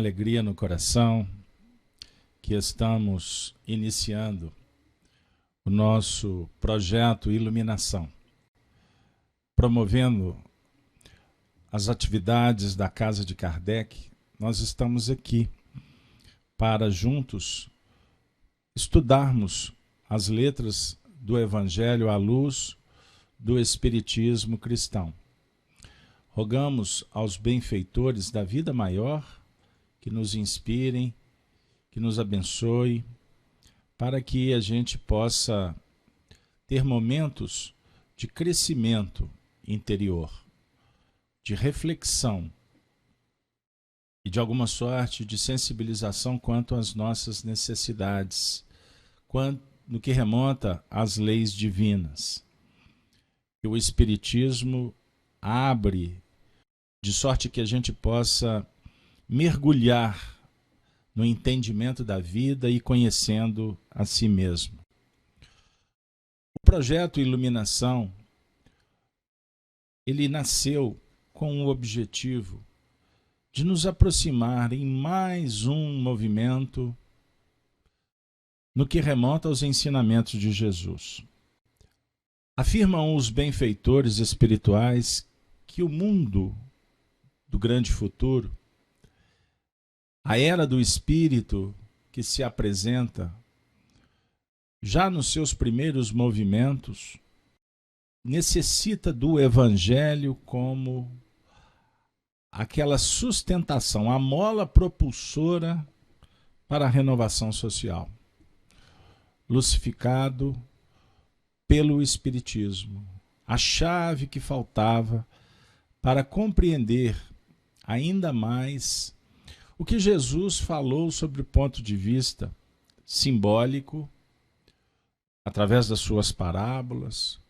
alegria no coração que estamos iniciando o nosso projeto Iluminação, promovendo as atividades da Casa de Kardec. Nós estamos aqui para juntos estudarmos as letras do Evangelho à luz do Espiritismo cristão. Rogamos aos benfeitores da vida maior que nos inspirem, que nos abençoe, para que a gente possa ter momentos de crescimento interior, de reflexão e, de alguma sorte, de sensibilização quanto às nossas necessidades, no que remonta às leis divinas. Que o Espiritismo abre, de sorte que a gente possa mergulhar no entendimento da vida e conhecendo a si mesmo. O projeto Iluminação, ele nasceu com o objetivo de nos aproximar em mais um movimento no que remonta aos ensinamentos de Jesus. Afirmam os benfeitores espirituais que o mundo do grande futuro, a era do Espírito que se apresenta já nos seus primeiros movimentos, necessita do Evangelho como aquela sustentação, a mola propulsora para a renovação social, lucificado pelo Espiritismo, a chave que faltava para compreender ainda mais o que Jesus falou sobre o ponto de vista simbólico, através das suas parábolas,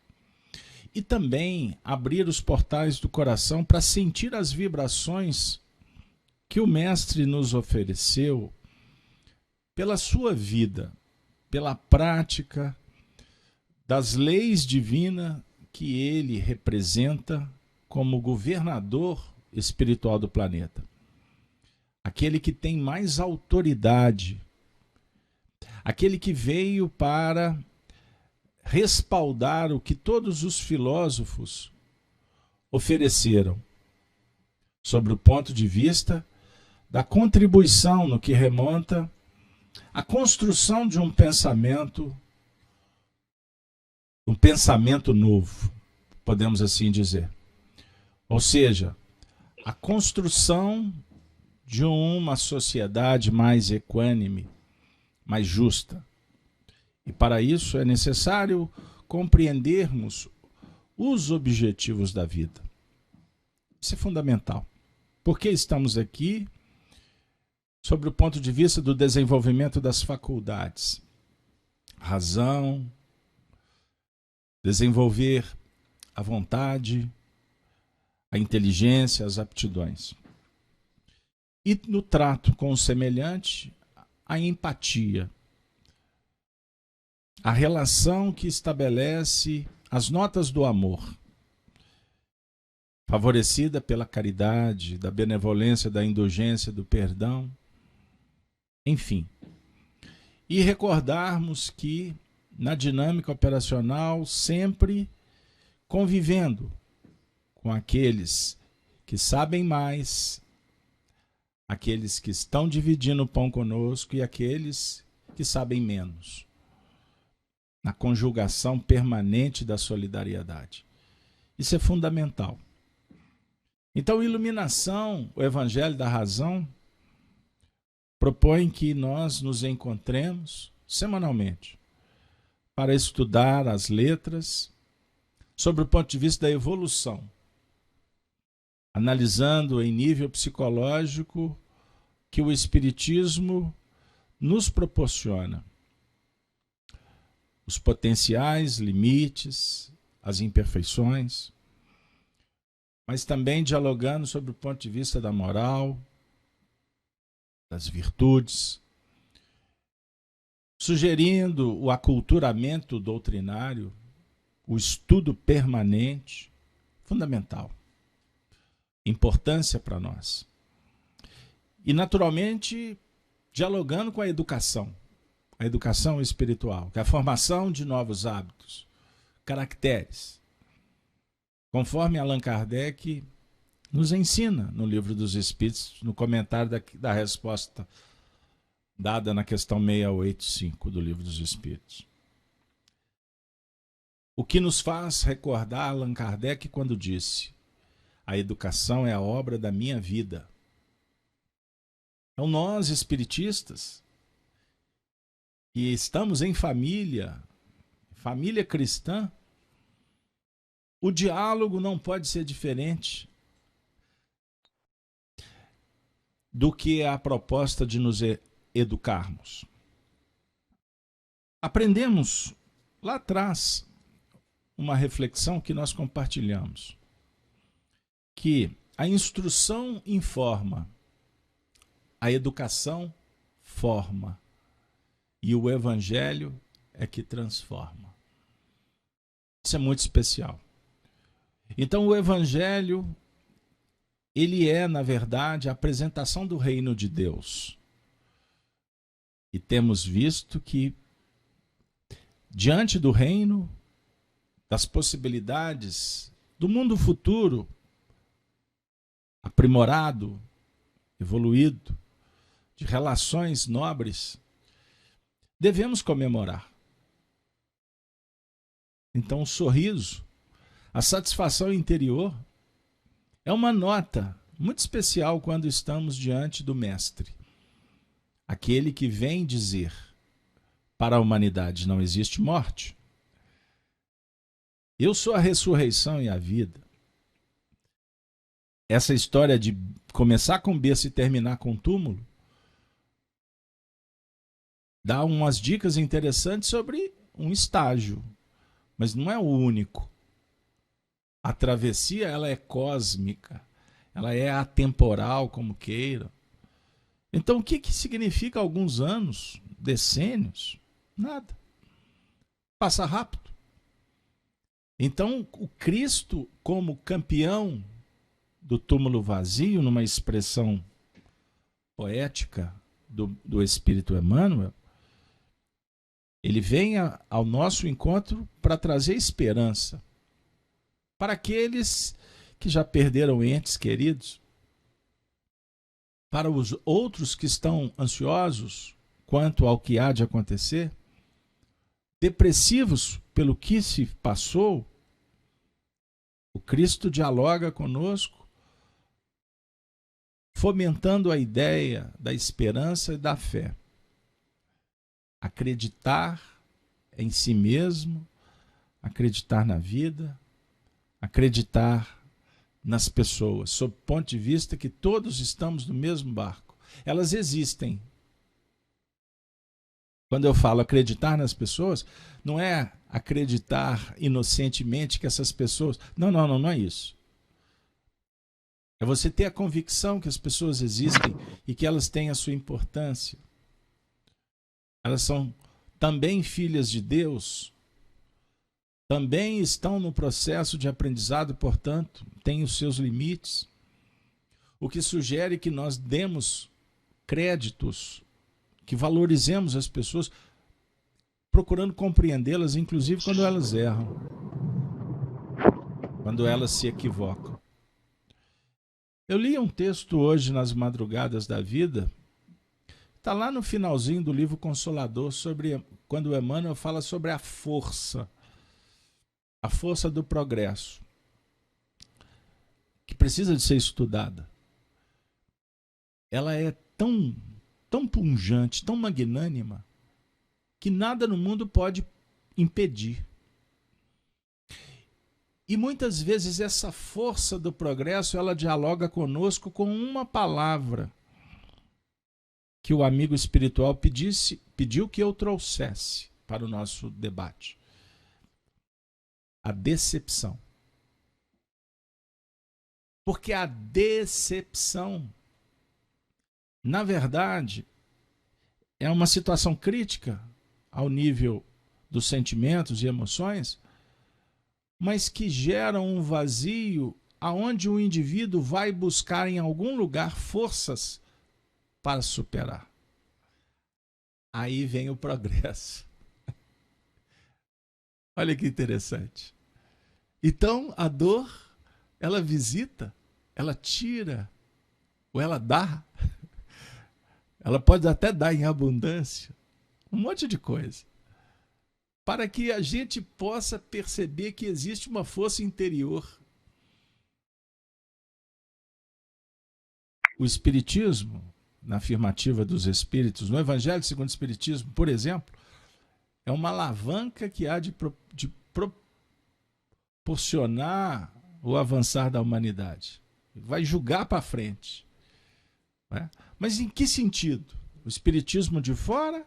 e também abrir os portais do coração para sentir as vibrações que o Mestre nos ofereceu pela sua vida, pela prática das leis divinas que ele representa como governador espiritual do planeta. Aquele que tem mais autoridade, aquele que veio para respaldar o que todos os filósofos ofereceram, sobre o ponto de vista da contribuição no que remonta à construção de um pensamento novo, podemos assim dizer. Ou seja, a construção de uma sociedade mais equânime, mais justa. E para isso é necessário compreendermos os objetivos da vida. Isso é fundamental. Por que estamos aqui? Sobre o ponto de vista do desenvolvimento das faculdades. Razão, desenvolver a vontade, a inteligência, as aptidões. E no trato com o semelhante, a empatia. A relação que estabelece as notas do amor, favorecida pela caridade, da benevolência, da indulgência, do perdão, enfim. E recordarmos que, na dinâmica operacional, sempre convivendo com aqueles que sabem mais, aqueles que estão dividindo o pão conosco e aqueles que sabem menos. Na conjugação permanente da solidariedade. Isso é fundamental. Então, Iluminação, o Evangelho da Razão, propõe que nós nos encontremos semanalmente para estudar as letras sobre o ponto de vista da evolução, analisando em nível psicológico que o Espiritismo nos proporciona. Os potenciais limites, as imperfeições, mas também dialogando sobre o ponto de vista da moral, das virtudes, sugerindo o aculturamento doutrinário, o estudo permanente, fundamental, importância para nós. E, naturalmente, dialogando com a educação espiritual, que é a formação de novos hábitos, caracteres, conforme Allan Kardec nos ensina no Livro dos Espíritos, no comentário da resposta dada na questão 685 do Livro dos Espíritos. O que nos faz recordar Allan Kardec quando disse: a educação é a obra da minha vida. Então nós, espiritistas, que estamos em família cristã, o diálogo não pode ser diferente do que a proposta de nos educarmos. Aprendemos lá atrás uma reflexão que nós compartilhamos, que a instrução informa, a educação forma, e o evangelho é que transforma. Isso é muito especial. Então o evangelho, ele é, na verdade, a apresentação do reino de Deus. E temos visto que, diante do reino, das possibilidades do mundo futuro, aprimorado, evoluído, de relações nobres, devemos comemorar. Então o sorriso, a satisfação interior, é uma nota muito especial quando estamos diante do Mestre. Aquele que vem dizer: para a humanidade não existe morte. Eu sou a ressurreição e a vida. Essa história de começar com berço e terminar com túmulo dá umas dicas interessantes sobre um estágio, mas não é o único. A travessia, ela é cósmica, ela é atemporal, como queira. Então, o que significa alguns anos, decênios? Nada. Passa rápido. Então, o Cristo, como campeão do túmulo vazio, numa expressão poética do Espírito Emmanuel, ele vem ao nosso encontro para trazer esperança para aqueles que já perderam entes queridos, para os outros que estão ansiosos quanto ao que há de acontecer, depressivos pelo que se passou. O Cristo dialoga conosco, fomentando a ideia da esperança e da fé. Acreditar em si mesmo, acreditar na vida, acreditar nas pessoas, sob o ponto de vista que todos estamos no mesmo barco. Elas existem. Quando eu falo acreditar nas pessoas, não é acreditar inocentemente que essas pessoas... Não é isso. É você ter a convicção que as pessoas existem e que elas têm a sua importância. Elas são também filhas de Deus, também estão no processo de aprendizado, portanto, têm os seus limites. O que sugere que nós demos créditos, que valorizemos as pessoas, procurando compreendê-las, inclusive quando elas erram, quando elas se equivocam. Eu li um texto hoje nas madrugadas da vida, está lá no finalzinho do livro Consolador, quando Emmanuel fala sobre a força do progresso, que precisa de ser estudada. Ela é tão pungente, tão magnânima, que nada no mundo pode impedir. E muitas vezes essa força do progresso, ela dialoga conosco com uma palavra que o amigo espiritual pediu que eu trouxesse para o nosso debate. A decepção. Porque a decepção, na verdade, é uma situação crítica ao nível dos sentimentos e emoções, mas que gera um vazio aonde o indivíduo vai buscar em algum lugar forças para superar. Aí vem o progresso. Olha que interessante. Então, a dor, ela visita, ela tira, ou ela dá. Ela pode até dar em abundância. Um monte de coisa. Para que a gente possa perceber que existe uma força interior. O Espiritismo, na afirmativa dos Espíritos, no Evangelho segundo o Espiritismo, por exemplo, é uma alavanca que há de proporcionar o avançar da humanidade. Vai julgar para frente. Né? Mas em que sentido? O Espiritismo de fora?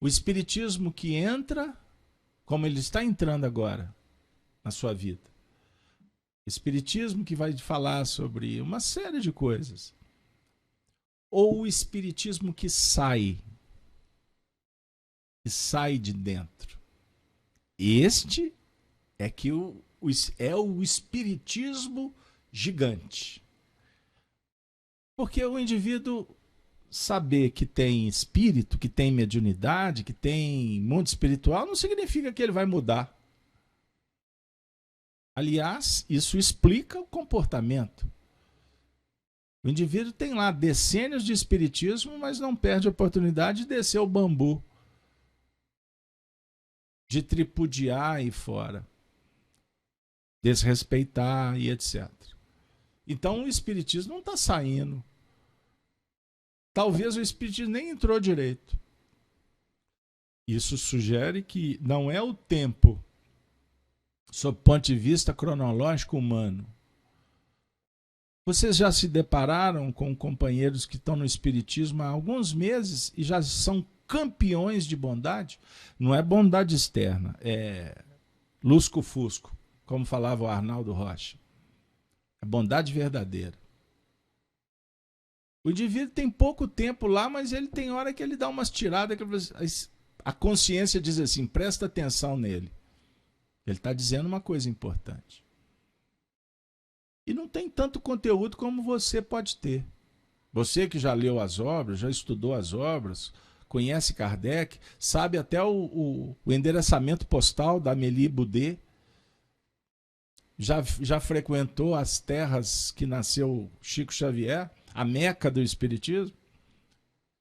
O Espiritismo que entra, como ele está entrando agora na sua vida. Espiritismo que vai falar sobre uma série de coisas. Ou o Espiritismo que sai de dentro. Este é que é o Espiritismo gigante. Porque o indivíduo saber que tem espírito, que tem mediunidade, que tem mundo espiritual, não significa que ele vai mudar. Aliás, isso explica o comportamento. O indivíduo tem lá decênios de espiritismo, mas não perde a oportunidade de descer o bambu, de tripudiar aí fora, desrespeitar e etc. Então o espiritismo não está saindo. Talvez o espiritismo nem entrou direito. Isso sugere que não é o tempo, sob o ponto de vista cronológico humano. Vocês já se depararam com companheiros que estão no espiritismo há alguns meses e já são campeões de bondade? Não é bondade externa, é lusco-fusco, como falava o Arnaldo Rocha. É bondade verdadeira. O indivíduo tem pouco tempo lá, mas ele tem hora que ele dá umas tiradas que a consciência diz assim, presta atenção nele. Ele está dizendo uma coisa importante. E não tem tanto conteúdo como você pode ter. Você que já leu as obras, já estudou as obras, conhece Kardec, sabe até o endereçamento postal da Amélie Boudet, já frequentou as terras que nasceu Chico Xavier, a Meca do Espiritismo,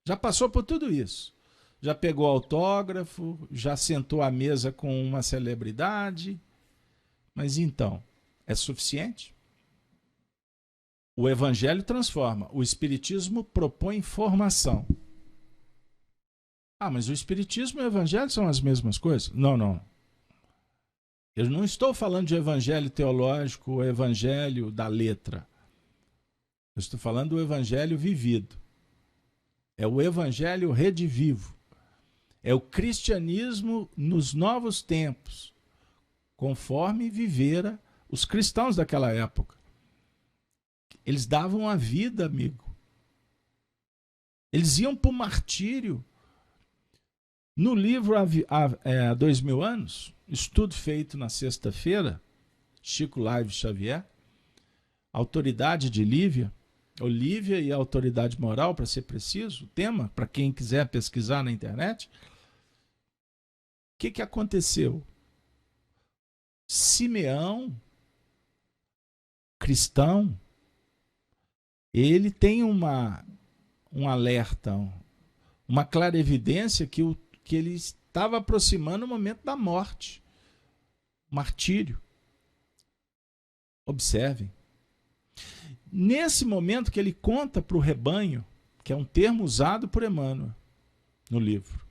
já passou por tudo isso. Já pegou autógrafo, já sentou à mesa com uma celebridade. Mas então, é suficiente? O Evangelho transforma, o Espiritismo propõe formação. Ah, mas o Espiritismo e o Evangelho são as mesmas coisas? Não, não. Eu não estou falando de Evangelho teológico ou Evangelho da letra. Eu estou falando do Evangelho vivido. É o Evangelho redivivo. É o cristianismo nos novos tempos, conforme vivera os cristãos daquela época. Eles davam a vida, amigo. Eles iam para o martírio. No livro há 2000 anos, estudo feito na sexta-feira, Chico Live Xavier, Autoridade de Lívia, Olívia e a Autoridade Moral, para ser preciso, o tema, para quem quiser pesquisar na internet. O que aconteceu? Simeão, cristão, ele tem um alerta, uma clarevidência que ele estava aproximando o momento da morte, martírio. Observem. Nesse momento que ele conta para o rebanho, que é um termo usado por Emmanuel no livro,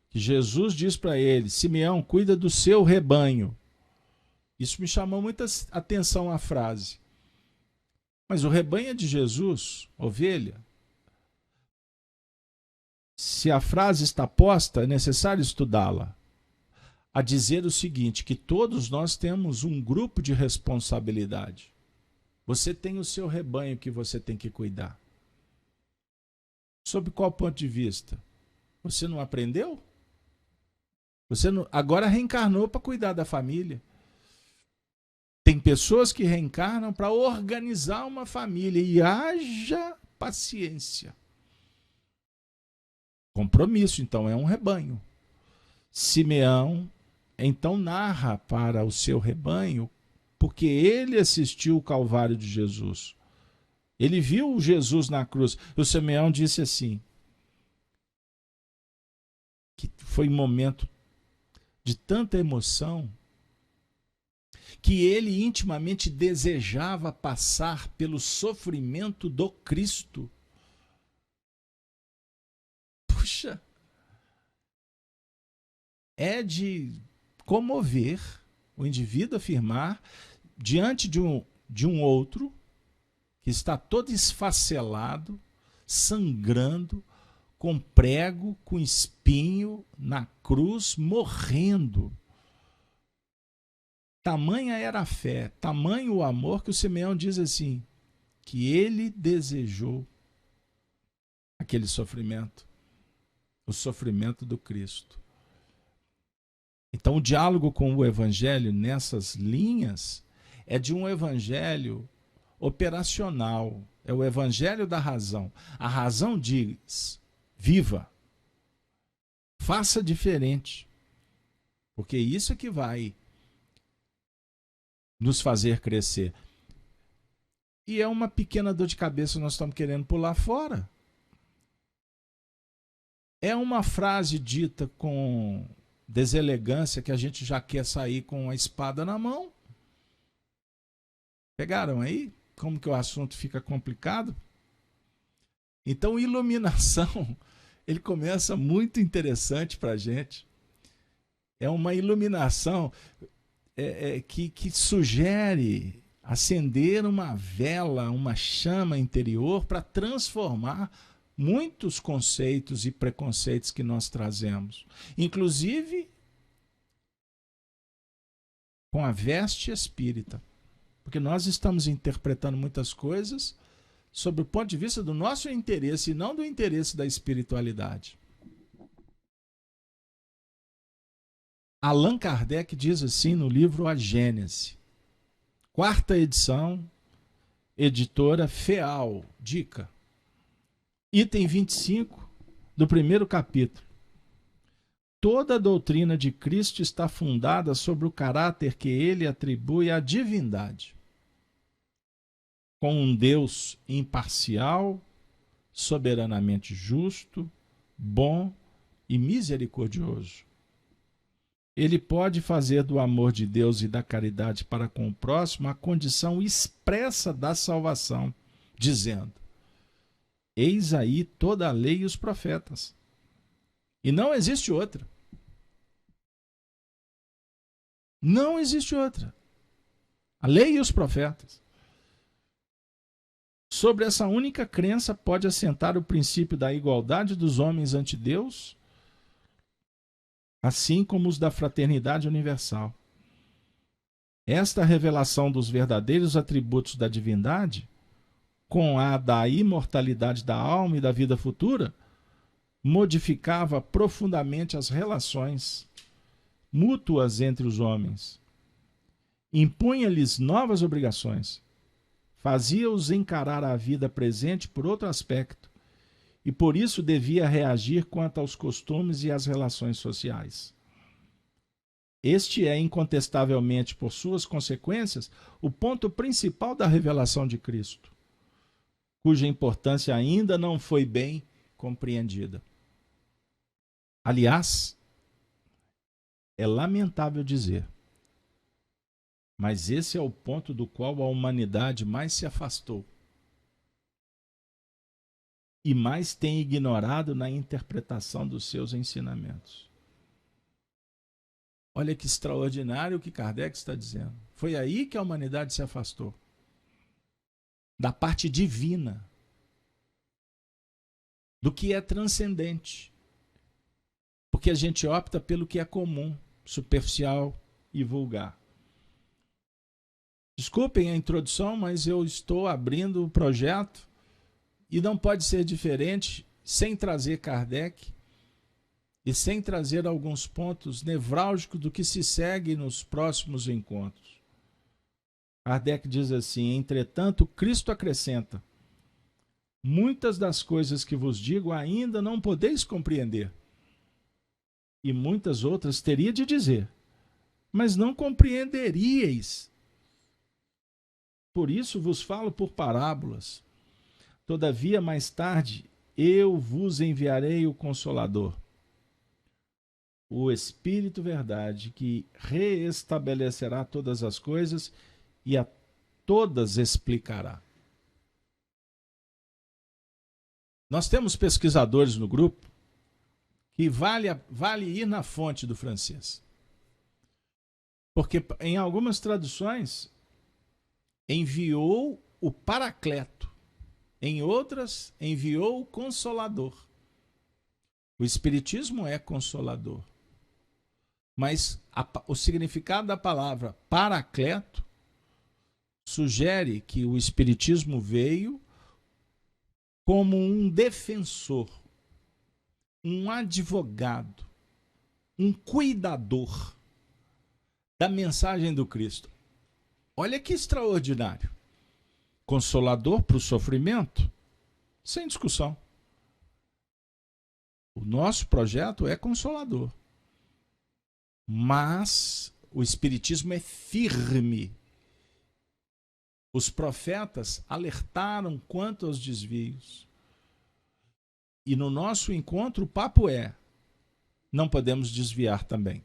que Jesus diz para ele, Simeão, cuida do seu rebanho. Isso me chamou muita atenção a frase. Mas o rebanho é de Jesus, ovelha. Se a frase está posta, é necessário estudá-la. A dizer o seguinte, que todos nós temos um grupo de responsabilidade. Você tem o seu rebanho que você tem que cuidar. Sob qual ponto de vista? Você não aprendeu? Você não, agora reencarnou para cuidar da família. Tem pessoas que reencarnam para organizar uma família e haja paciência. Compromisso, então, é um rebanho. Simeão, então, narra para o seu rebanho, porque ele assistiu o Calvário de Jesus. Ele viu Jesus na cruz. O Simeão disse assim, que foi um momento de tanta emoção, que ele intimamente desejava passar pelo sofrimento do Cristo. Puxa! É de comover o indivíduo afirmar, diante de um outro, que está todo esfacelado, sangrando, com prego, com espinho, na cruz, morrendo. Tamanha era a fé, tamanho o amor, que o Simeão diz assim, que ele desejou aquele sofrimento, o sofrimento do Cristo. Então, o diálogo com o Evangelho nessas linhas é de um Evangelho operacional, é o Evangelho da razão. A razão diz, viva, faça diferente, porque isso é que vai nos fazer crescer. E é uma pequena dor de cabeça que nós estamos querendo pular fora. É uma frase dita com deselegância que a gente já quer sair com a espada na mão. Pegaram aí? Como que o assunto fica complicado? Então, iluminação, ele começa muito interessante para a gente. É uma iluminação que sugere acender uma vela, uma chama interior para transformar muitos conceitos e preconceitos que nós trazemos. Inclusive com a veste espírita. Porque nós estamos interpretando muitas coisas sob o ponto de vista do nosso interesse e não do interesse da espiritualidade. Allan Kardec diz assim no livro A Gênese, 4ª edição, editora FEAL, dica, item 25 do 1º capítulo. Toda a doutrina de Cristo está fundada sobre o caráter que ele atribui à divindade, com um Deus imparcial, soberanamente justo, bom e misericordioso. Ele pode fazer do amor de Deus e da caridade para com o próximo a condição expressa da salvação, dizendo: eis aí toda a lei e os profetas. E não existe outra. Não existe outra. A lei e os profetas. Sobre essa única crença pode assentar o princípio da igualdade dos homens ante Deus, assim como os da fraternidade universal. Esta revelação dos verdadeiros atributos da divindade, com a da imortalidade da alma e da vida futura, modificava profundamente as relações mútuas entre os homens, impunha-lhes novas obrigações, fazia-os encarar a vida presente por outro aspecto, e por isso devia reagir quanto aos costumes e às relações sociais. Este é, incontestavelmente, por suas consequências, o ponto principal da revelação de Cristo, cuja importância ainda não foi bem compreendida. Aliás, é lamentável dizer, mas esse é o ponto do qual a humanidade mais se afastou e mais tem ignorado na interpretação dos seus ensinamentos. Olha que extraordinário o que Kardec está dizendo. Foi aí que a humanidade se afastou da parte divina, do que é transcendente. Porque a gente opta pelo que é comum, superficial e vulgar. Desculpem a introdução, mas eu estou abrindo o projeto e não pode ser diferente sem trazer Kardec e sem trazer alguns pontos nevrálgicos do que se segue nos próximos encontros. Kardec diz assim: entretanto, Cristo acrescenta: muitas das coisas que vos digo ainda não podeis compreender, e muitas outras teria de dizer, mas não compreenderíeis. Por isso vos falo por parábolas. Todavia, mais tarde, eu vos enviarei o Consolador, o Espírito Verdade, que reestabelecerá todas as coisas e a todas explicará. Nós temos pesquisadores no grupo que vale ir na fonte do francês. Porque em algumas traduções enviou o Paracleto, em outras enviou o Consolador. O Espiritismo é consolador. Mas o significado da palavra Paracleto sugere que o Espiritismo veio como um defensor, um advogado, um cuidador da mensagem do Cristo. Olha que extraordinário. Consolador para o sofrimento, sem discussão. O nosso projeto é consolador. Mas o Espiritismo é firme. Os profetas alertaram quanto aos desvios. E no nosso encontro o papo é: não podemos desviar também.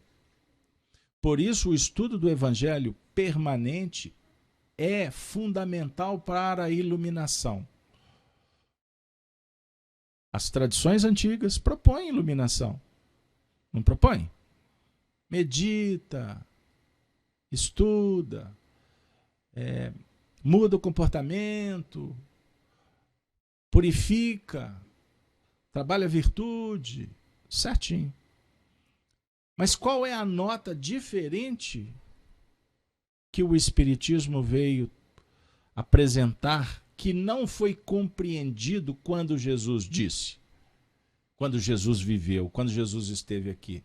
Por isso o estudo do Evangelho permanente é fundamental para a iluminação. As tradições antigas propõem iluminação. Não propõem? Medita, estuda, muda o comportamento, purifica, trabalha a virtude, certinho. Mas qual é a nota diferente que o Espiritismo veio apresentar que não foi compreendido quando Jesus disse, quando Jesus viveu, quando Jesus esteve aqui?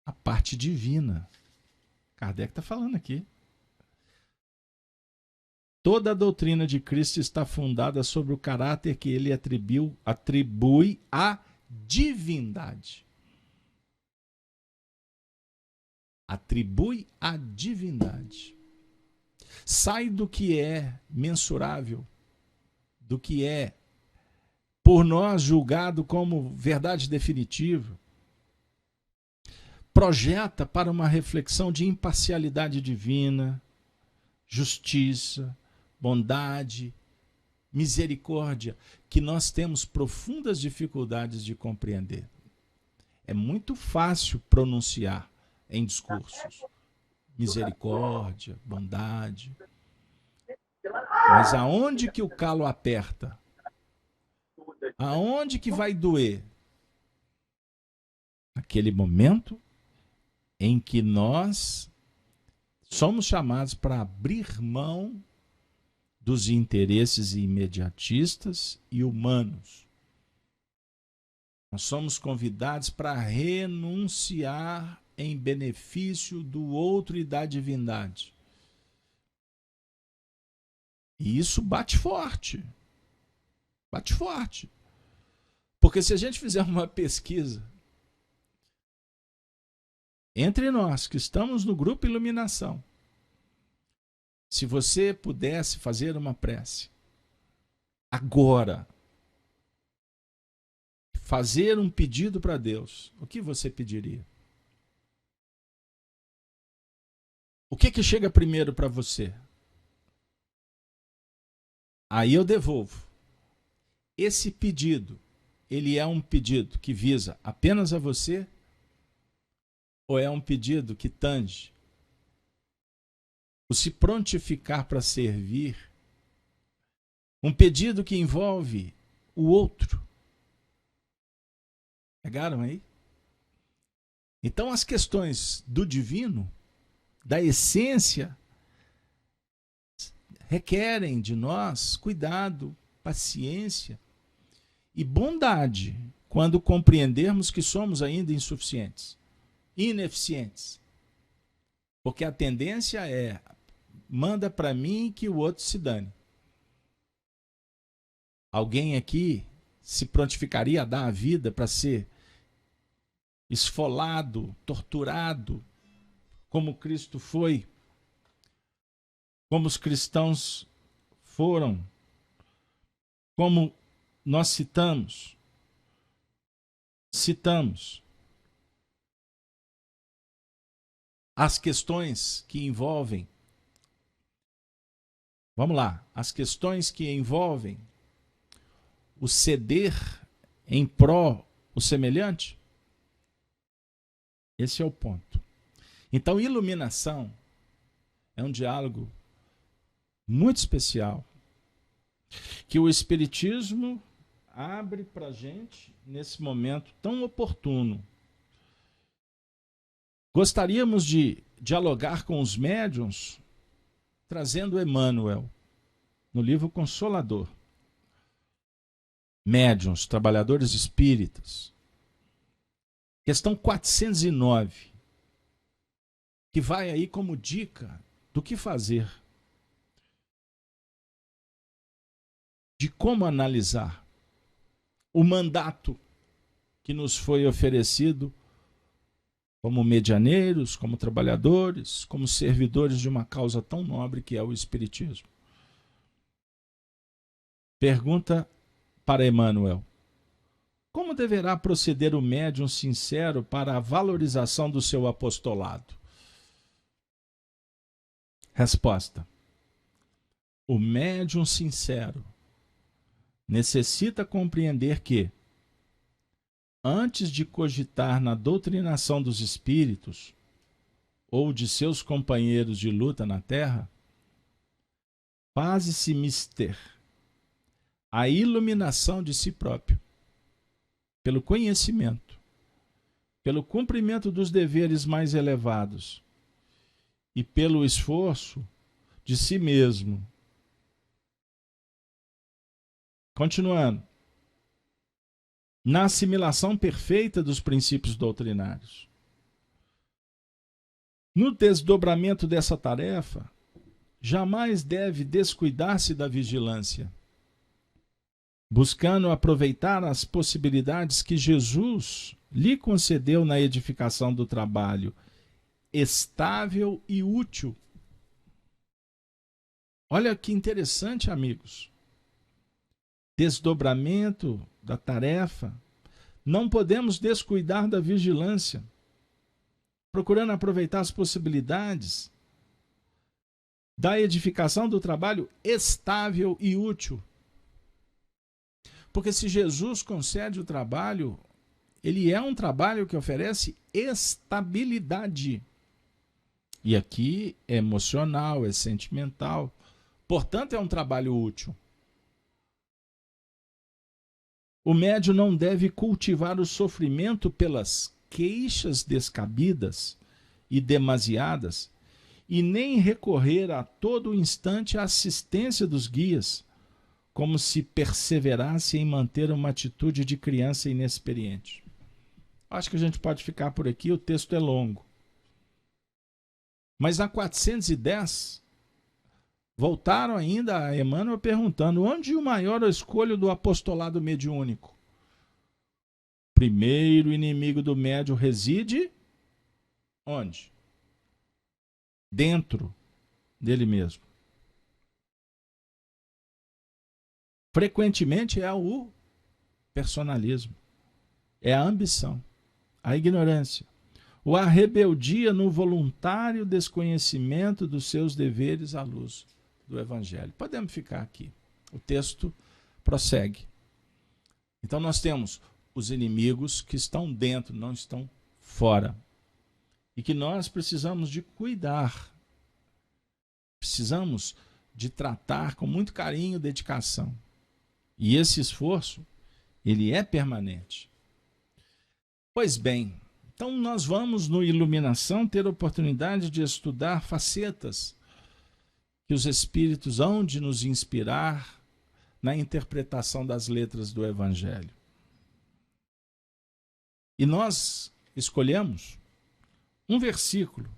A parte divina. Kardec está falando aqui. Toda a doutrina de Cristo está fundada sobre o caráter que ele atribui à divindade. Atribui à divindade. Sai do que é mensurável, do que é por nós julgado como verdade definitiva. Projeta para uma reflexão de imparcialidade divina, justiça, bondade, misericórdia, que nós temos profundas dificuldades de compreender. É muito fácil pronunciar em discursos misericórdia, bondade, mas aonde que o calo aperta? Aonde que vai doer? Aquele momento em que nós somos chamados para abrir mão dos interesses imediatistas e humanos. Nós somos convidados para renunciar em benefício do outro e da divindade. E isso bate forte. Bate forte. Porque se a gente fizer uma pesquisa entre nós que estamos no grupo Iluminação, se você pudesse fazer uma prece agora, fazer um pedido para Deus, o que você pediria? O que chega primeiro para você? Aí eu devolvo. Esse pedido, ele é um pedido que visa apenas a você? Ou é um pedido que tange o se prontificar para servir? Um pedido que envolve o outro? Pegaram aí? Então as questões do divino, da essência, requerem de nós cuidado, paciência e bondade quando compreendermos que somos ainda insuficientes, ineficientes, Porque a tendência é, manda para mim que o outro se dane. Alguém aqui se prontificaria a dar a vida para ser esfolado, torturado, como Cristo foi, como os cristãos foram, como nós citamos as questões que envolvem, vamos lá, as questões que envolvem o ceder em pró o semelhante. Esse é o ponto. Então, iluminação é um diálogo muito especial que o Espiritismo abre para a gente nesse momento tão oportuno. Gostaríamos de dialogar com os médiuns trazendo Emmanuel no livro Consolador. Médiuns, trabalhadores espíritas. Questão 409, que vai aí como dica do que fazer, de como analisar o mandato que nos foi oferecido como medianeiros, como trabalhadores, como servidores de uma causa tão nobre que é o Espiritismo. Pergunta para Emmanuel: como deverá proceder o médium sincero para a valorização do seu apostolado? Resposta: o médium sincero necessita compreender que, antes de cogitar na doutrinação dos espíritos ou de seus companheiros de luta na terra, faze-se mister a iluminação de si próprio, pelo conhecimento, pelo cumprimento dos deveres mais elevados e pelo esforço de si mesmo. Continuando. Na assimilação perfeita dos princípios doutrinários. No desdobramento dessa tarefa, jamais deve descuidar-se da vigilância, buscando aproveitar as possibilidades que Jesus lhe concedeu na edificação do trabalho estável e útil. Olha que interessante, amigos. Desdobramento da tarefa. Não podemos descuidar da vigilância, procurando aproveitar as possibilidades da edificação do trabalho estável e útil. Porque se Jesus concede o trabalho, ele é um trabalho que oferece estabilidade. E aqui é emocional, é sentimental. Portanto, é um trabalho útil. O médium não deve cultivar o sofrimento pelas queixas descabidas e demasiadas, e nem recorrer a todo instante à assistência dos guias, como se perseverasse em manter uma atitude de criança inexperiente. Acho que a gente pode ficar por aqui, o texto é longo. Mas na 410, voltaram ainda a Emmanuel perguntando: onde o maior escolho do apostolado mediúnico? Primeiro inimigo do médium reside onde? Dentro dele mesmo. Frequentemente é o personalismo, é a ambição, a ignorância, ou a rebeldia no voluntário desconhecimento dos seus deveres à luz do Evangelho. Podemos ficar aqui. O texto prossegue. Então nós temos os inimigos que estão dentro, não estão fora. E que nós precisamos de cuidar. Precisamos de tratar com muito carinho e dedicação. E esse esforço, ele é permanente. Pois bem, então nós vamos no Iluminação ter a oportunidade de estudar facetas que os Espíritos hão de nos inspirar na interpretação das letras do Evangelho. E nós escolhemos um versículo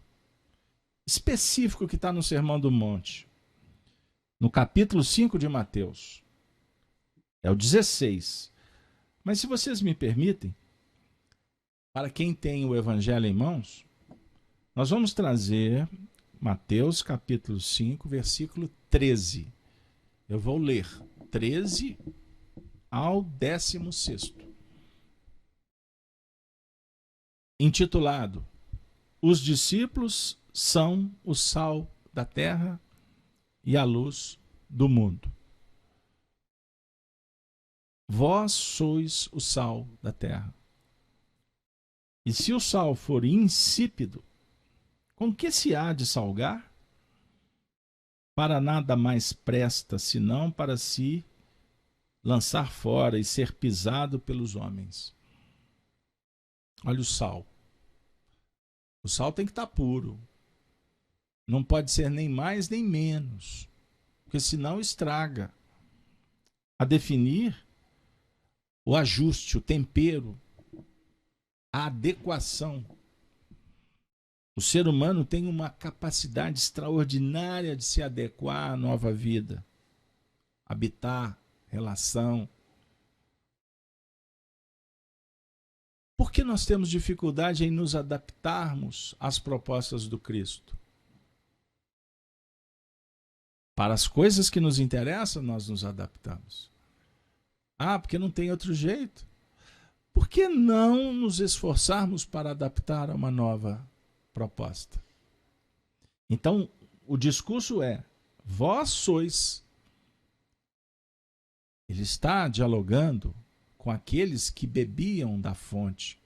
específico que está no Sermão do Monte, no capítulo 5 de Mateus. É o 16. Mas se vocês me permitem, para quem tem o Evangelho em mãos, nós vamos trazer Mateus capítulo 5, versículo 13. Eu vou ler 13 ao 16º. Intitulado: Os discípulos são o sal da terra e a luz do mundo. Vós sois o sal da terra. E se o sal for insípido, com que se há de salgar? Para nada mais presta, senão para se lançar fora e ser pisado pelos homens. Olha o sal. O sal tem que estar puro. Não pode ser nem mais nem menos, porque senão estraga. A definir o ajuste, o tempero, a adequação. O ser humano tem uma capacidade extraordinária de se adequar à nova vida, habitar, relação. Por que nós temos dificuldade em nos adaptarmos às propostas do Cristo? Para as coisas que nos interessam, nós nos adaptamos. Porque não tem outro jeito. Por que não nos esforçarmos para adaptar a uma nova proposta? Então, o discurso é: vós sois. Ele está dialogando com aqueles que bebiam da fonte,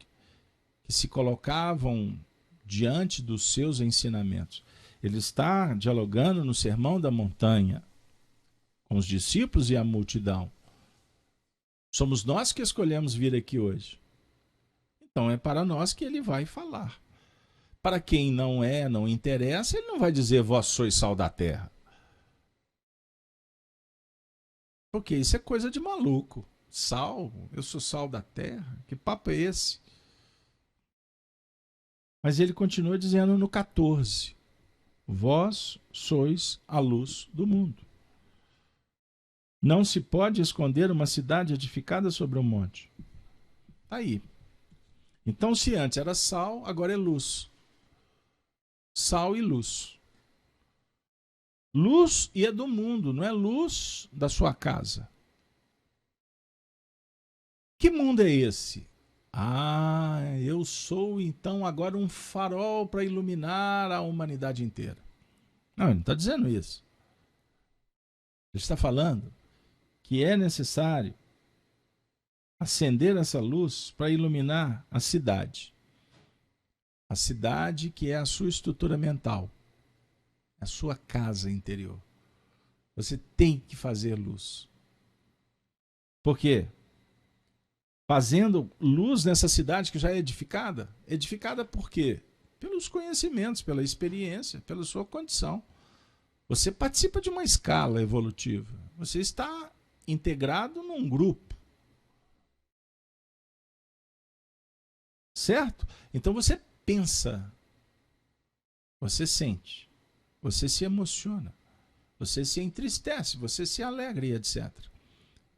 que se colocavam diante dos seus ensinamentos. Ele está dialogando no Sermão da Montanha com os discípulos e a multidão. Somos nós que escolhemos vir aqui hoje. Então é para nós que ele vai falar. Para quem não interessa, ele não vai dizer vós sois sal da terra. Porque isso é coisa de maluco. Sal, eu sou sal da terra? Que papo é esse? Mas ele continua dizendo no 14: vós sois a luz do mundo. Não se pode esconder uma cidade edificada sobre um monte. Está aí. Então, se antes era sal, agora é luz. Sal e luz. Luz e é do mundo, não é luz da sua casa. Que mundo é esse? Eu sou então agora um farol para iluminar a humanidade inteira. Não, ele não está dizendo isso. Ele está falando que é necessário acender essa luz para iluminar a cidade. A cidade que é a sua estrutura mental, a sua casa interior. Você tem que fazer luz. Por quê? Fazendo luz nessa cidade que já é edificada. Edificada por quê? Pelos conhecimentos, pela experiência, pela sua condição. Você participa de uma escala evolutiva. Você está integrado num grupo. Certo? Então você pensa, você sente, você se emociona, você se entristece, você se alegra e etc.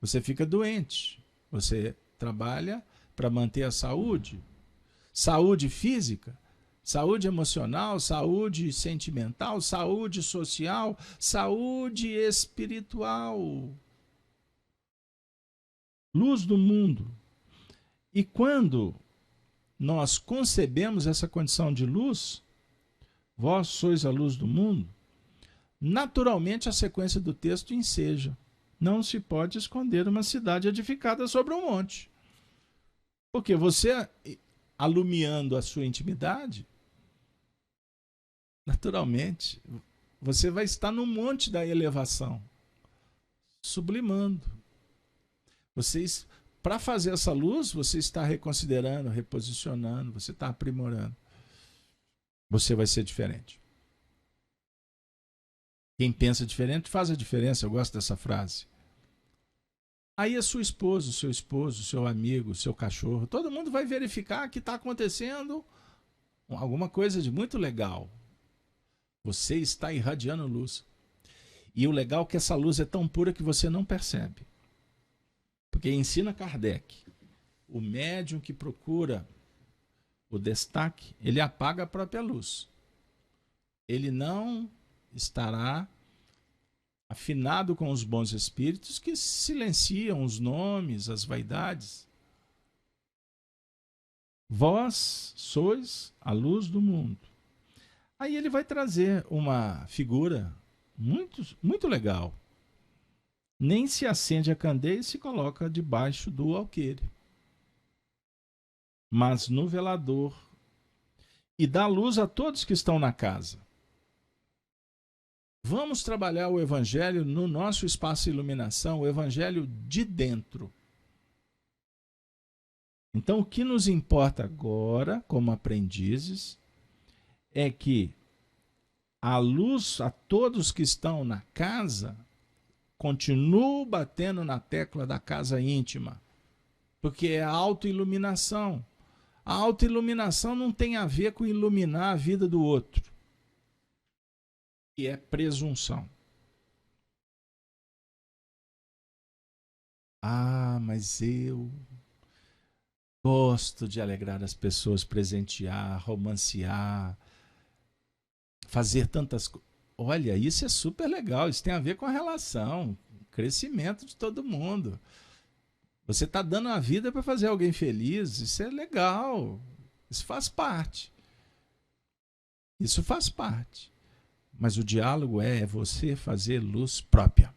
Você fica doente, você trabalha para manter a saúde, saúde física, saúde emocional, saúde sentimental, saúde social, saúde espiritual. Luz do mundo. E quando nós concebemos essa condição de luz, vós sois a luz do mundo, naturalmente a sequência do texto enseja: não se pode esconder uma cidade edificada sobre um monte. Porque você, alumiando a sua intimidade, naturalmente, você vai estar no monte da elevação, sublimando. Para fazer essa luz, você está reconsiderando, reposicionando, você está aprimorando. Você vai ser diferente. Quem pensa diferente faz a diferença. Eu gosto dessa frase. Aí a sua esposa, o seu esposo, o seu amigo, o seu cachorro, todo mundo vai verificar que está acontecendo alguma coisa de muito legal. Você está irradiando luz. E o legal é que essa luz é tão pura que você não percebe. Porque ensina Kardec, o médium que procura o destaque, ele apaga a própria luz. Ele não estará afinado com os bons espíritos que silenciam os nomes, as vaidades. Vós sois a luz do mundo. Aí ele vai trazer uma figura muito legal. Nem se acende a candeia e se coloca debaixo do alqueire, mas no velador, e dá luz a todos que estão na casa. Vamos trabalhar o evangelho no nosso espaço de iluminação, o evangelho de dentro. Então, o que nos importa agora, como aprendizes, é que a luz a todos que estão na casa, continuo batendo na tecla da casa íntima, porque é a autoiluminação. A autoiluminação não tem a ver com iluminar a vida do outro, que é presunção. Ah, mas eu gosto de alegrar as pessoas, presentear, romancear, fazer tantas coisas. Olha, isso é super legal, isso tem a ver com a relação, crescimento de todo mundo. Você está dando a vida para fazer alguém feliz, isso é legal, isso faz parte. Isso faz parte. Mas o diálogo é você fazer luz própria.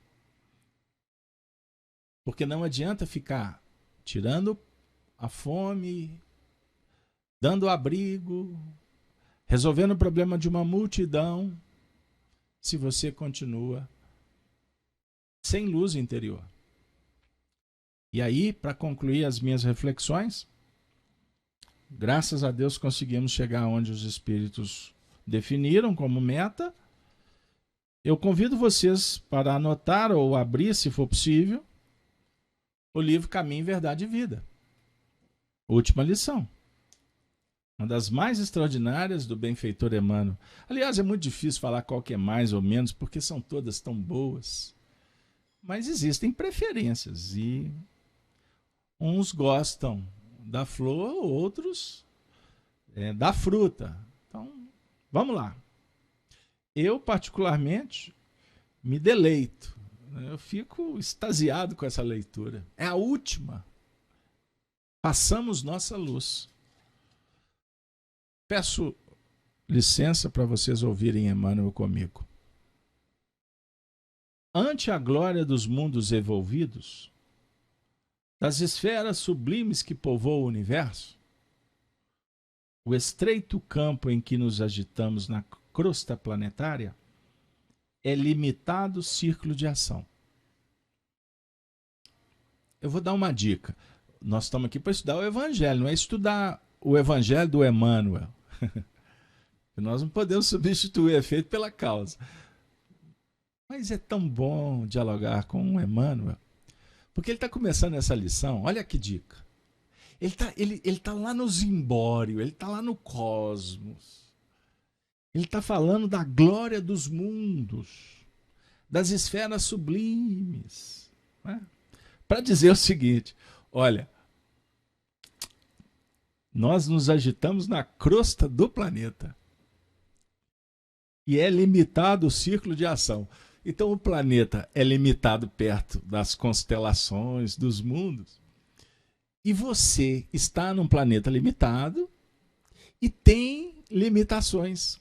Porque não adianta ficar tirando a fome, dando abrigo, resolvendo o problema de uma multidão, se você continua sem luz interior. E aí, para concluir as minhas reflexões, graças a Deus conseguimos chegar onde os espíritos definiram como meta. Eu convido vocês para anotar ou abrir, se for possível, o livro Caminho, Verdade e Vida. Última lição. Uma das mais extraordinárias do benfeitor Emmanuel. Aliás, é muito difícil falar qual que é mais ou menos, porque são todas tão boas. Mas existem preferências e uns gostam da flor, outros da fruta. Então, vamos lá. Eu, particularmente, me deleito. Eu fico extasiado com essa leitura. É a última. Passamos nossa luz. Peço licença para vocês ouvirem Emmanuel comigo. Ante a glória dos mundos evolvidos, das esferas sublimes que povoam o universo, o estreito campo em que nos agitamos na crosta planetária é limitado círculo de ação. Eu vou dar uma dica. Nós estamos aqui para estudar o Evangelho, não é estudar o Evangelho do Emmanuel. Nós não podemos substituir o efeito pela causa. Mas é tão bom dialogar com o Emmanuel, porque ele está começando essa lição, olha que dica. Ele tá lá no zimbório, ele está lá no cosmos. Ele está falando da glória dos mundos, das esferas sublimes. Né? Para dizer o seguinte, olha, nós nos agitamos na crosta do planeta. E é limitado o círculo de ação. Então o planeta é limitado perto das constelações, dos mundos. E você está num planeta limitado e tem limitações.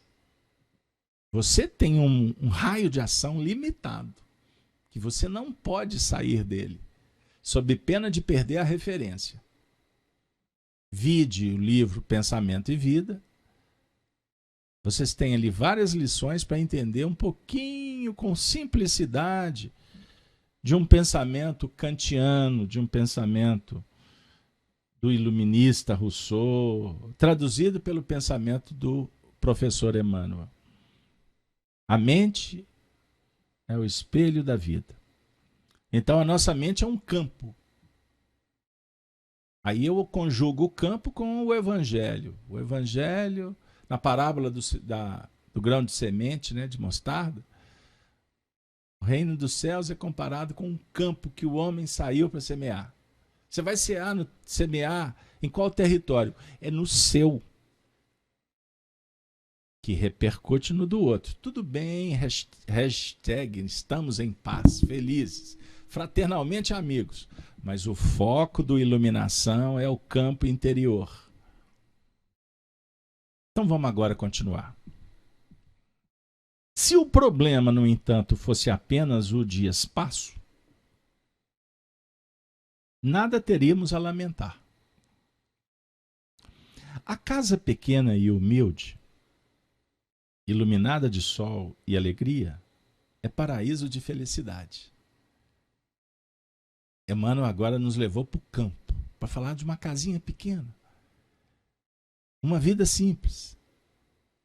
Você tem um raio de ação limitado, que você não pode sair dele, sob pena de perder a referência. Vide o livro Pensamento e Vida. Vocês têm ali várias lições para entender um pouquinho, com simplicidade, de um pensamento kantiano, de um pensamento do iluminista Rousseau, traduzido pelo pensamento do professor Emmanuel. A mente é o espelho da vida. Então a nossa mente é um campo. Aí eu conjugo o campo com o Evangelho. O Evangelho, na parábola do grão de semente, né, de mostarda. O reino dos céus é comparado com um campo que o homem saiu para semear. Você vai semear em qual território? É no seu, que repercute no do outro. Tudo bem, hashtag, estamos em paz, felizes, fraternalmente amigos. Mas o foco do iluminação é o campo interior. Então vamos agora continuar. Se o problema, no entanto, fosse apenas o de espaço, nada teríamos a lamentar. A casa pequena e humilde, iluminada de sol e alegria, é paraíso de felicidade. Emmanuel agora nos levou para o campo, para falar de uma casinha pequena. Uma vida simples.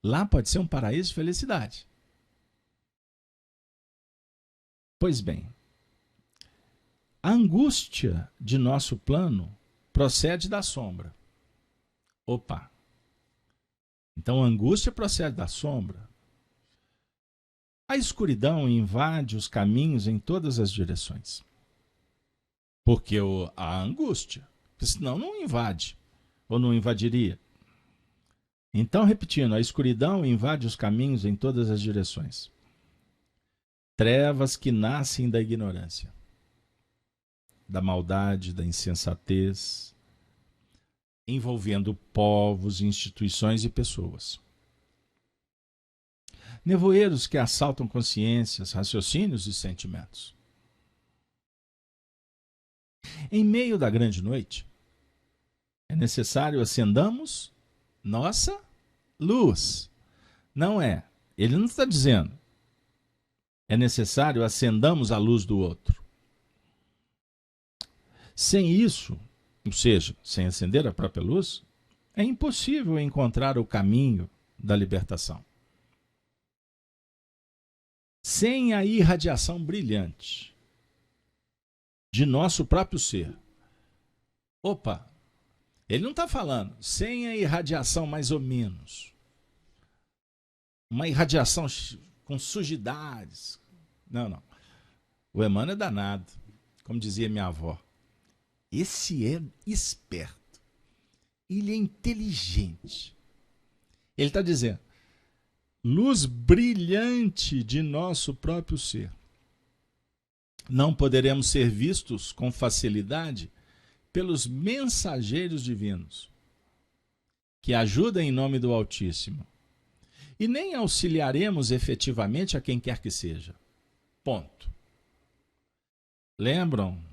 Lá pode ser um paraíso de felicidade. Pois bem, a angústia de nosso plano procede da sombra. Opa! Então a angústia procede da sombra. A escuridão invade os caminhos em todas as direções. Porque a angústia, porque senão não invade, ou não invadiria. Então, repetindo, a escuridão invade os caminhos em todas as direções. Trevas que nascem da ignorância, da maldade, da insensatez, envolvendo povos, instituições e pessoas. Nevoeiros que assaltam consciências, raciocínios e sentimentos. Em meio da grande noite, é necessário acendamos nossa luz. Não é. Ele não está dizendo. É necessário acendamos a luz do outro. Sem isso, ou seja, sem acender a própria luz, é impossível encontrar o caminho da libertação. Sem a irradiação brilhante de nosso próprio ser. Opa, ele não está falando sem a irradiação mais ou menos. Uma irradiação com sujidades. Não. O Emmanuel é danado, como dizia minha avó. Esse é esperto. Ele é inteligente. Ele está dizendo, luz brilhante de nosso próprio ser. Não poderemos ser vistos com facilidade pelos mensageiros divinos, que ajudam em nome do Altíssimo, e nem auxiliaremos efetivamente a quem quer que seja. Ponto. Lembram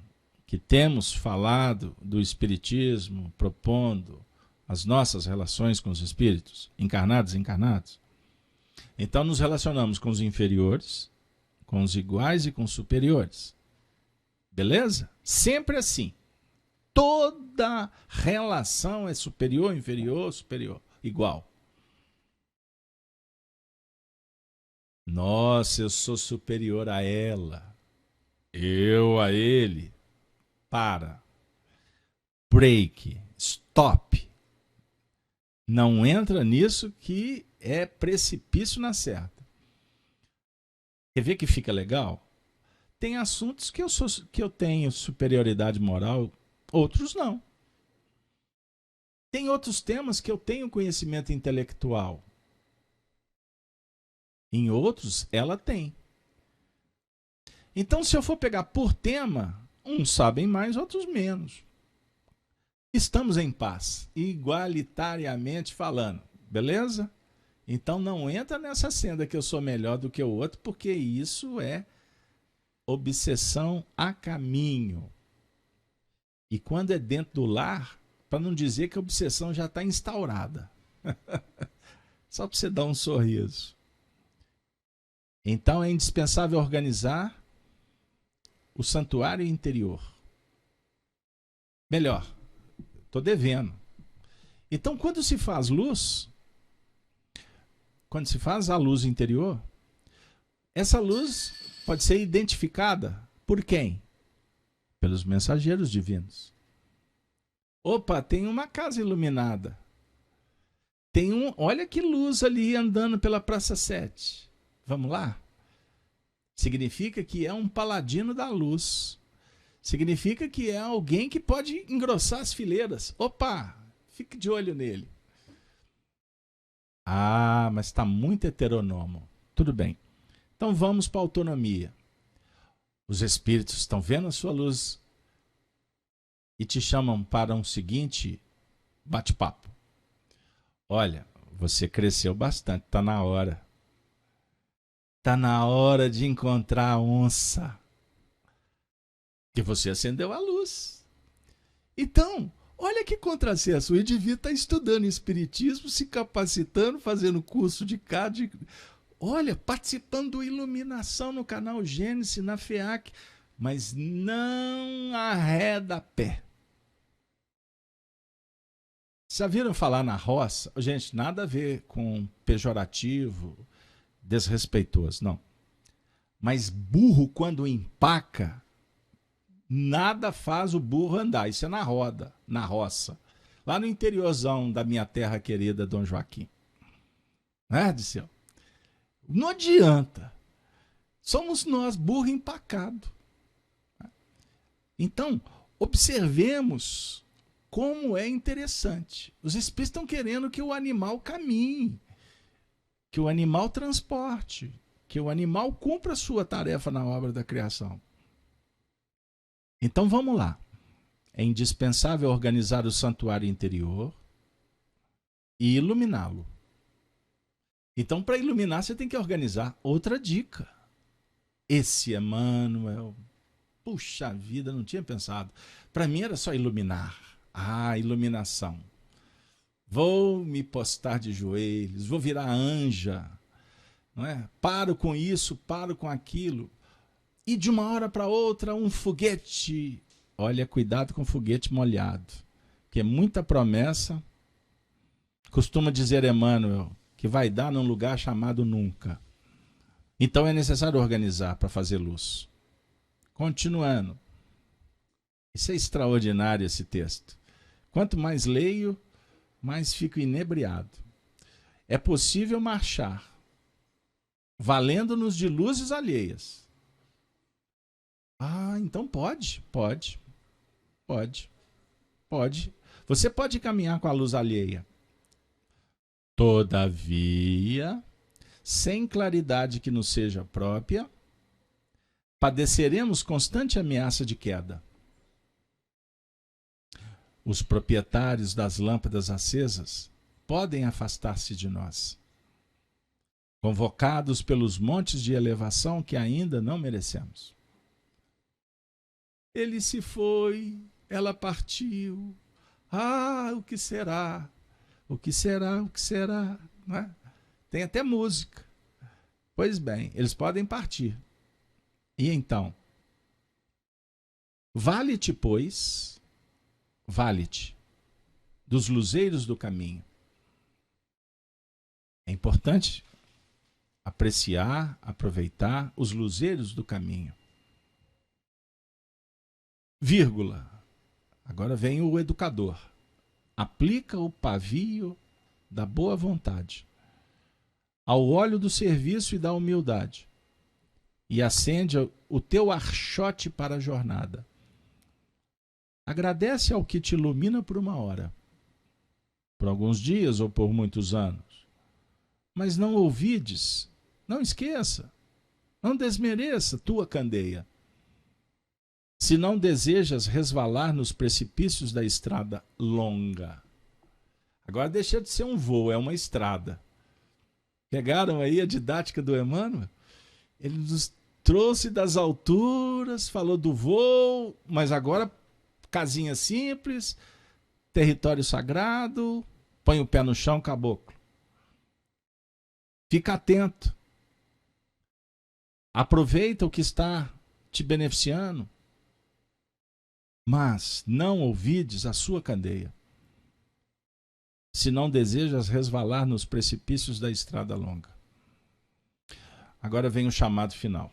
que temos falado do Espiritismo propondo as nossas relações com os espíritos, encarnados e encarnados? Então nos relacionamos com os inferiores, com os iguais e com os superiores. Beleza? Sempre assim. Toda relação é superior, inferior, superior, igual. Nossa, eu sou superior a ela. Eu a ele. Para. Break. Stop. Não entra nisso que é precipício na certa. Quer ver que fica legal? Tem assuntos que eu tenho superioridade moral, outros não. Tem outros temas que eu tenho conhecimento intelectual. Em outros, ela tem. Então, se eu for pegar por tema, uns sabem mais, outros menos. Estamos em paz, igualitariamente falando, beleza? Então não entra nessa senda que eu sou melhor do que o outro, porque isso é obsessão a caminho. E quando é dentro do lar, para não dizer que a obsessão já está instaurada. Só para você dar um sorriso. Então é indispensável organizar o santuário interior. Melhor, estou devendo. Então quando se faz luz, quando se faz a luz interior, essa luz pode ser identificada por quem? Pelos mensageiros divinos. Opa, tem uma casa iluminada. Tem olha que luz ali andando pela Praça 7. Vamos lá? Significa que é um paladino da luz. Significa que é alguém que pode engrossar as fileiras. Opa, fique de olho nele. Ah, mas está muito heteronômo. Tudo bem. Então vamos para a autonomia. Os espíritos estão vendo a sua luz e te chamam para um seguinte bate-papo. Olha, você cresceu bastante, está na hora. Está na hora de encontrar a onça. Que você acendeu a luz. Então, olha que contrassenso. O indivíduo está estudando espiritismo, se capacitando, fazendo curso de CAD. Olha, participando do Iluminação no canal Gênesis, na FEAC, mas não arreda pé. Já viram falar na roça? Gente, nada a ver com pejorativo, desrespeitoso, não. Mas burro, quando empaca, nada faz o burro andar. Isso é na roda, na roça. Lá no interiorzão da minha terra querida, Dom Joaquim. Né, Diceu? Não adianta. Somos nós, burro empacado. Então, observemos como é interessante. Os espíritos estão querendo que o animal caminhe, que o animal transporte, que o animal cumpra a sua tarefa na obra da criação. Então vamos lá. É indispensável organizar o santuário interior e iluminá-lo. Então, para iluminar, você tem que organizar. Outra dica. Esse Emmanuel, puxa vida, não tinha pensado. Para mim era só iluminar. Ah, iluminação. Vou me postar de joelhos, vou virar anja. Não é? Paro com isso, paro com aquilo. E de uma hora para outra, um foguete. Olha, cuidado com foguete molhado. Porque muita promessa. Costuma dizer Emmanuel que vai dar num lugar chamado nunca. Então é necessário organizar para fazer luz. Continuando. Isso é extraordinário, esse texto. Quanto mais leio, mais fico inebriado. É possível marchar, valendo-nos de luzes alheias. Ah, então pode. Você pode caminhar com a luz alheia. Todavia, sem claridade que nos seja própria, padeceremos constante ameaça de queda. Os proprietários das lâmpadas acesas podem afastar-se de nós, convocados pelos montes de elevação que ainda não merecemos. Ele se foi, ela partiu. Ah, o que será? O que será? O que será? Não é? Tem até música. Pois bem, eles podem partir. E então? Vale-te, pois, vale-te dos luzeiros do caminho. É importante apreciar, aproveitar os luzeiros do caminho. Vírgula. Agora vem o educador. Aplica o pavio da boa vontade ao óleo do serviço e da humildade e acende o teu archote para a jornada. Agradece ao que te ilumina por uma hora, por alguns dias ou por muitos anos. Mas não ouvides, não esqueça, não desmereça tua candeia. Se não desejas resvalar nos precipícios da estrada longa. Agora deixa de ser um voo, é uma estrada. Pegaram aí a didática do Emmanuel? Ele nos trouxe das alturas, falou do voo, mas agora casinha simples, território sagrado, põe o pé no chão, caboclo. Fica atento. Aproveita o que está te beneficiando. Mas não ouvides a sua candeia, se não desejas resvalar nos precipícios da estrada longa. Agora vem o chamado final.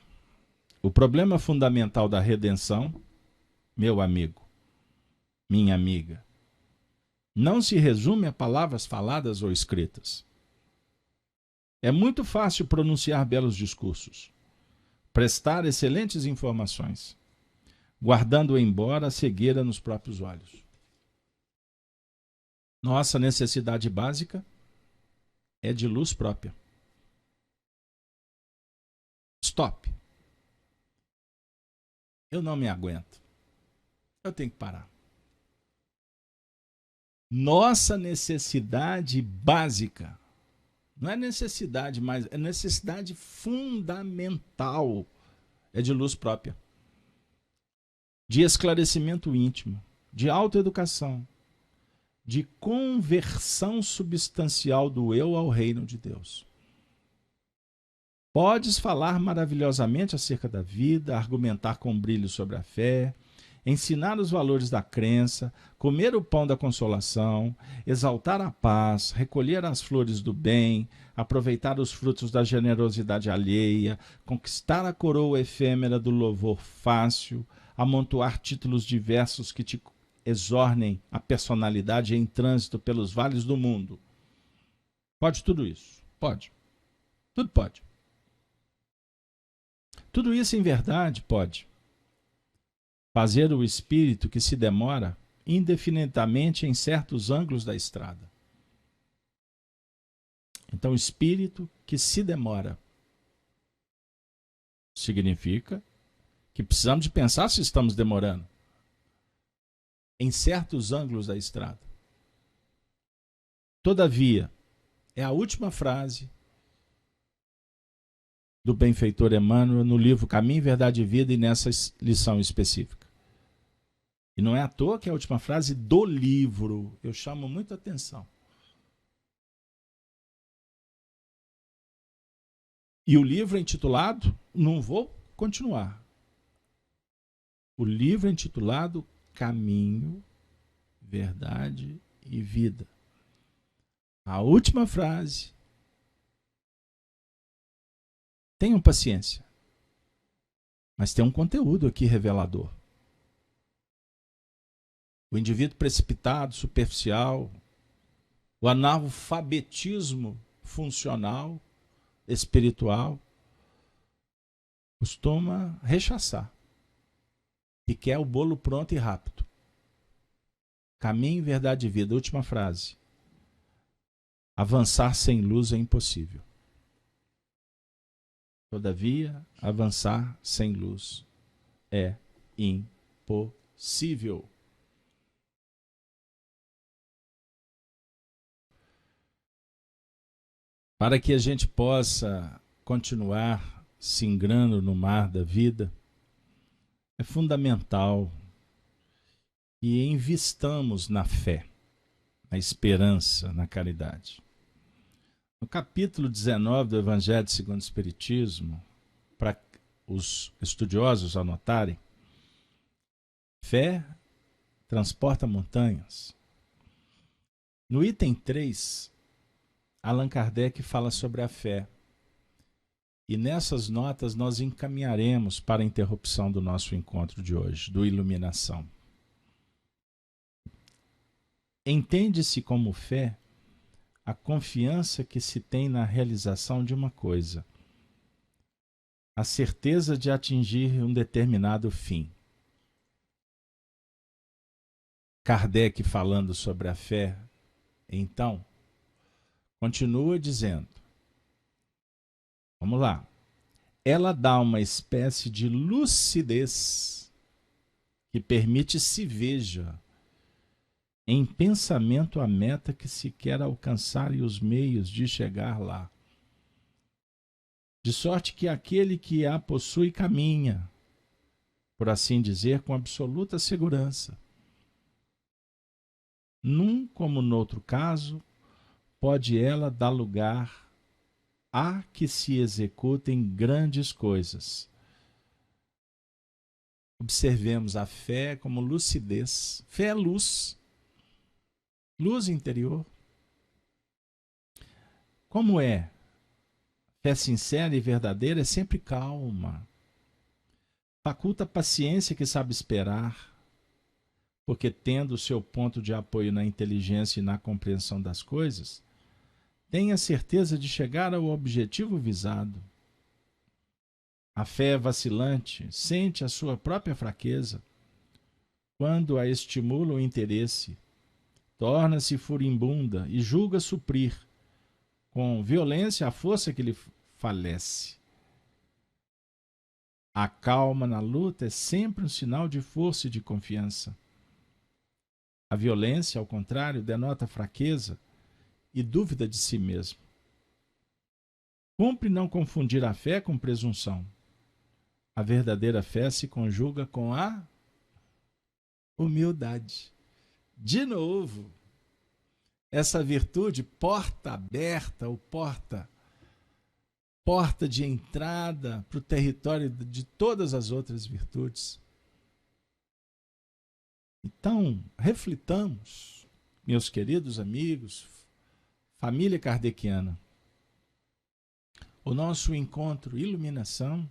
O problema fundamental da redenção, meu amigo, minha amiga, não se resume a palavras faladas ou escritas. É muito fácil pronunciar belos discursos, prestar excelentes informações, guardando embora a cegueira nos próprios olhos. Nossa necessidade básica é de luz própria. Stop. Eu não me aguento. Eu tenho que parar. Nossa necessidade básica, não é necessidade mais, é necessidade fundamental, é de luz própria, de esclarecimento íntimo, de autoeducação, de conversão substancial do eu ao reino de Deus. Podes falar maravilhosamente acerca da vida, argumentar com brilho sobre a fé, ensinar os valores da crença, comer o pão da consolação, exaltar a paz, recolher as flores do bem, aproveitar os frutos da generosidade alheia, conquistar a coroa efêmera do louvor fácil, amontoar títulos diversos que te exornem a personalidade em trânsito pelos vales do mundo. Pode tudo isso? Pode. Tudo pode. Tudo isso, em verdade, pode fazer o espírito que se demora indefinidamente em certos ângulos da estrada. Então, o espírito que se demora significa que precisamos de pensar se estamos demorando em certos ângulos da estrada. Todavia, é a última frase do benfeitor Emmanuel no livro Caminho, Verdade e Vida e nessa lição específica. E não é à toa que é a última frase do livro. Eu chamo muita atenção. E o livro é intitulado, não vou continuar. O livro é intitulado Caminho, Verdade e Vida. A última frase. Tenham paciência. Mas tem um conteúdo aqui revelador. O indivíduo precipitado, superficial, o analfabetismo funcional, espiritual, costuma rechaçar e quer o bolo pronto e rápido. Caminho, verdade e vida. Última frase. Avançar sem luz é impossível. Todavia, avançar sem luz é impossível. Para que a gente possa continuar singrando no mar da vida, é fundamental que investamos na fé, na esperança, na caridade. No capítulo 19 do Evangelho segundo o Espiritismo, para os estudiosos anotarem, fé transporta montanhas. No item 3, Allan Kardec fala sobre a fé. E nessas notas nós encaminharemos para a interrupção do nosso encontro de hoje, do Iluminação. Entende-se como fé a confiança que se tem na realização de uma coisa, a certeza de atingir um determinado fim. Kardec, falando sobre a fé, então, continua dizendo, vamos lá, ela dá uma espécie de lucidez que permite se veja em pensamento a meta que se quer alcançar e os meios de chegar lá. De sorte que aquele que a possui caminha, por assim dizer, com absoluta segurança. Num como noutro caso, pode ela dar lugar a que se executem grandes coisas. Observemos a fé como lucidez. Fé é luz. Luz interior. Como é? Fé sincera e verdadeira é sempre calma. Faculta paciência que sabe esperar. porque tendo o seu ponto de apoio na inteligência e na compreensão das coisas, tem a certeza de chegar ao objetivo visado. A fé é vacilante, sente a sua própria fraqueza. Quando a estimula o interesse, torna-se furibunda e julga suprir com violência a força que lhe falece. A calma na luta é sempre um sinal de força e de confiança. A violência, ao contrário, denota fraqueza e dúvida de si mesmo. Cumpre não confundir a fé com presunção. A verdadeira fé se conjuga com a humildade. De novo, essa virtude, porta aberta, ou porta de entrada para o território de todas as outras virtudes. Então, reflitamos, meus queridos amigos, família kardeciana, o nosso encontro Iluminação,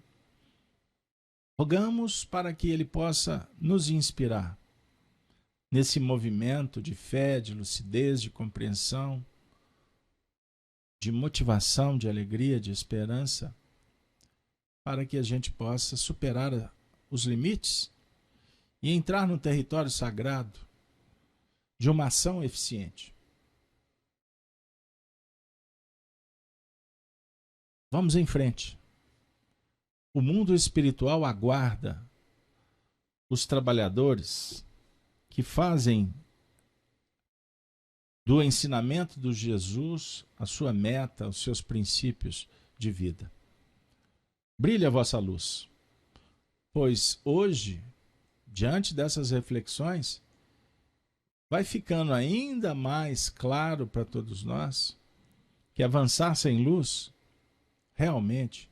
rogamos para que ele possa nos inspirar nesse movimento de fé, de lucidez, de compreensão, de motivação, de alegria, de esperança, para que a gente possa superar os limites e entrar no território sagrado de uma ação eficiente. Vamos em frente. O mundo espiritual aguarda os trabalhadores que fazem do ensinamento de Jesus a sua meta, os seus princípios de vida. Brilhe a vossa luz, pois hoje, diante dessas reflexões, vai ficando ainda mais claro para todos nós que avançar sem luz realmente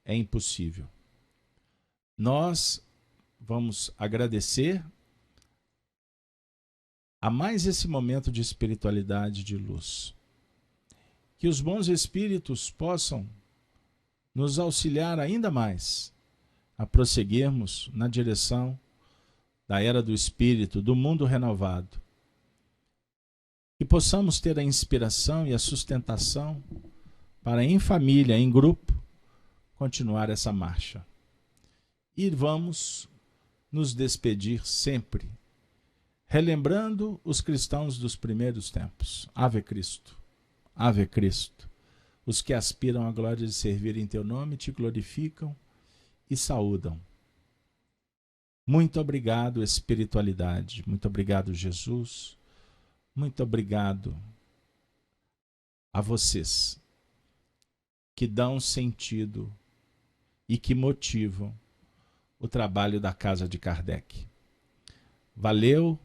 é impossível. Nós vamos agradecer a mais esse momento de espiritualidade de luz. Que os bons espíritos possam nos auxiliar ainda mais a prosseguirmos na direção da era do espírito, do mundo renovado. Que possamos ter a inspiração e a sustentação para, em família, em grupo, continuar essa marcha. E vamos nos despedir sempre, relembrando os cristãos dos primeiros tempos. Ave Cristo, Ave Cristo. Os que aspiram à glória de servir em teu nome te glorificam e saúdam. Muito obrigado, espiritualidade. Muito obrigado, Jesus. Muito obrigado a vocês que dão sentido e que motivam o trabalho da Casa de Kardec. Valeu,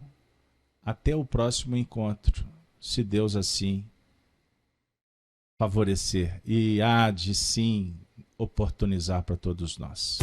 até o próximo encontro, se Deus assim favorecer, e há de sim oportunizar para todos nós.